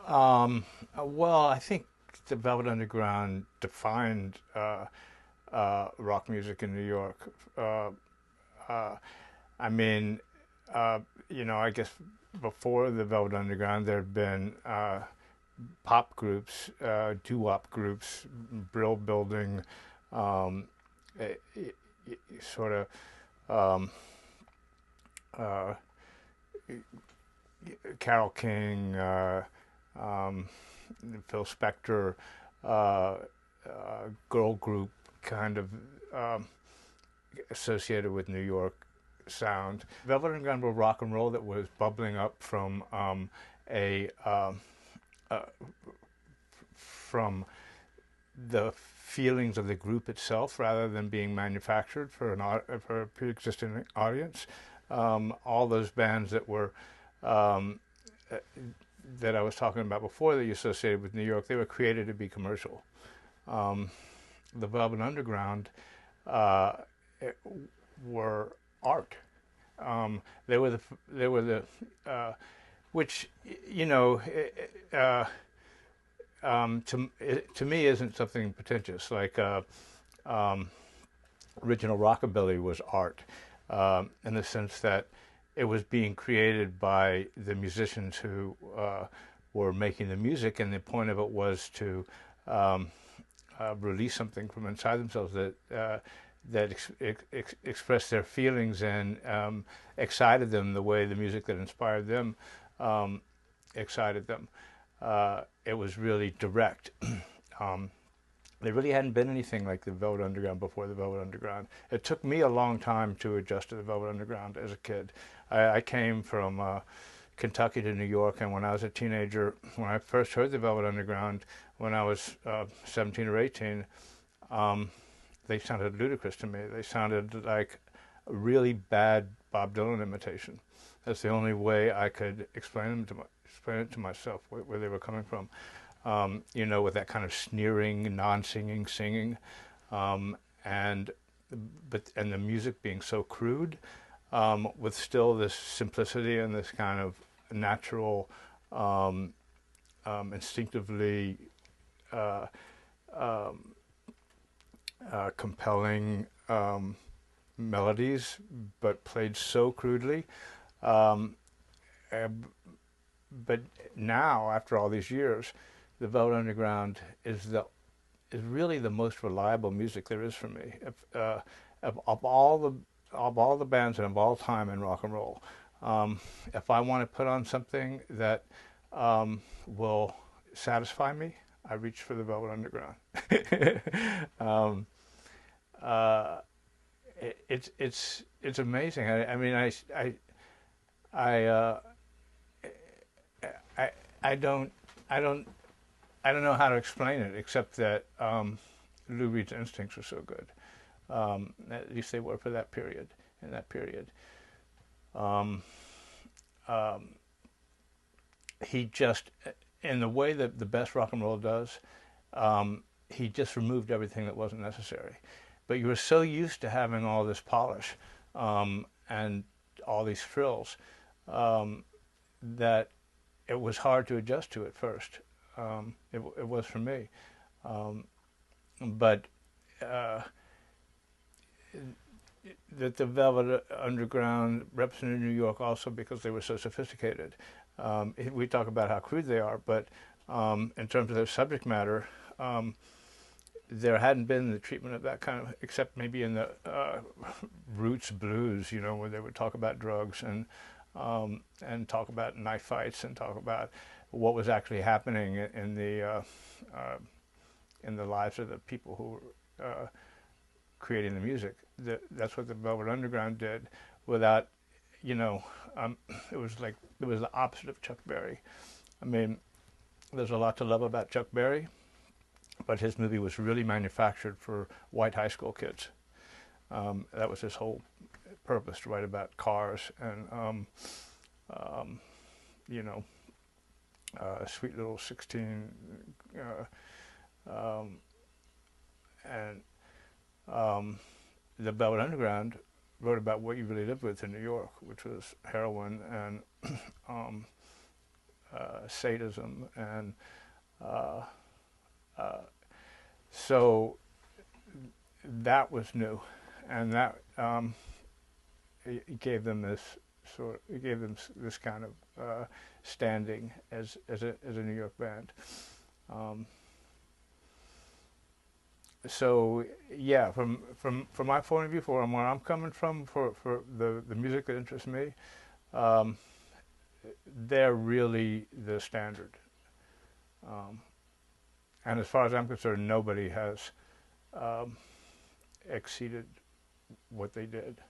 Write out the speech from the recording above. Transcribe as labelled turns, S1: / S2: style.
S1: Well, I think the Velvet Underground defined rock music in New York. Uh, I mean, uh, I guess before the Velvet Underground, there had been pop groups, doo-wop groups, Brill Building, um, eh, eh, sort of um, uh, Carole King, um, Phil Spector, uh, girl group kind of um, associated with New York sound. Velvet Underground were rock and roll that was bubbling up from a uh, from the feelings of the group itself rather than being manufactured for for a pre-existing audience. All those bands that were um, uh, that I was talking about before that you associated with New York, they were created to be commercial. Um, the Velvet Underground uh, were art. They were the which you know to me isn't something pretentious like um, original rockabilly was art in the sense that it was being created by the musicians who were making the music, and the point of it was to release something from inside themselves that expressed their feelings and excited them the way the music that inspired them um, excited them. It was really direct. um, there really hadn't been anything like the Velvet Underground before the Velvet Underground. It took me a long time to adjust to the Velvet Underground as a kid. I came from Kentucky to New York, and when I was a teenager, when I first heard the Velvet Underground, when I was 17 or 18, they sounded ludicrous to me. They sounded like a really bad Bob Dylan imitation. That's the only way I could explain it to myself where they were coming from. With that kind of sneering, non-singing singing, and the music being so crude, with still this simplicity and this kind of natural, instinctively uh, um, compelling melodies, but played so crudely. Um, but now, after all these years, the Velvet Underground is really the most reliable music there is for me. Of all the bands and of all time in rock and roll, if I want to put on something that will satisfy me, I reach for the Velvet Underground. um, uh, it's amazing. I mean, I, uh, I don't know how to explain it except that Lou Reed's instincts were so good. At least they were for that period. In that period, um, um, he just, in the way that the best rock and roll does, he just removed everything that wasn't necessary. But you were so used to having all this polish and all these frills that it was hard to adjust to at first. It was for me. But that the Velvet Underground represented New York also because they were so sophisticated. We talk about how crude they are, but in terms of their subject matter, there hadn't been the treatment of that kind of, except maybe in the roots blues, where they would talk about drugs and talk about knife fights and talk about what was actually happening in the lives of the people who were creating the music. That's what the Velvet Underground did without, it was the opposite of Chuck Berry. I mean, there's a lot to love about Chuck Berry, but his movie was really manufactured for white high school kids. That was his whole purpose, to write about cars and, a sweet little 16, and the Velvet Underground wrote about what you really lived with in New York, which was heroin and sadism, and uh, uh, so that was new, and that it gave them this kind of standing as a New York band. So yeah, from my point of view, from where I'm coming from, for the music that interests me, um, they're really the standard. Um, and as far as I'm concerned, nobody has exceeded what they did.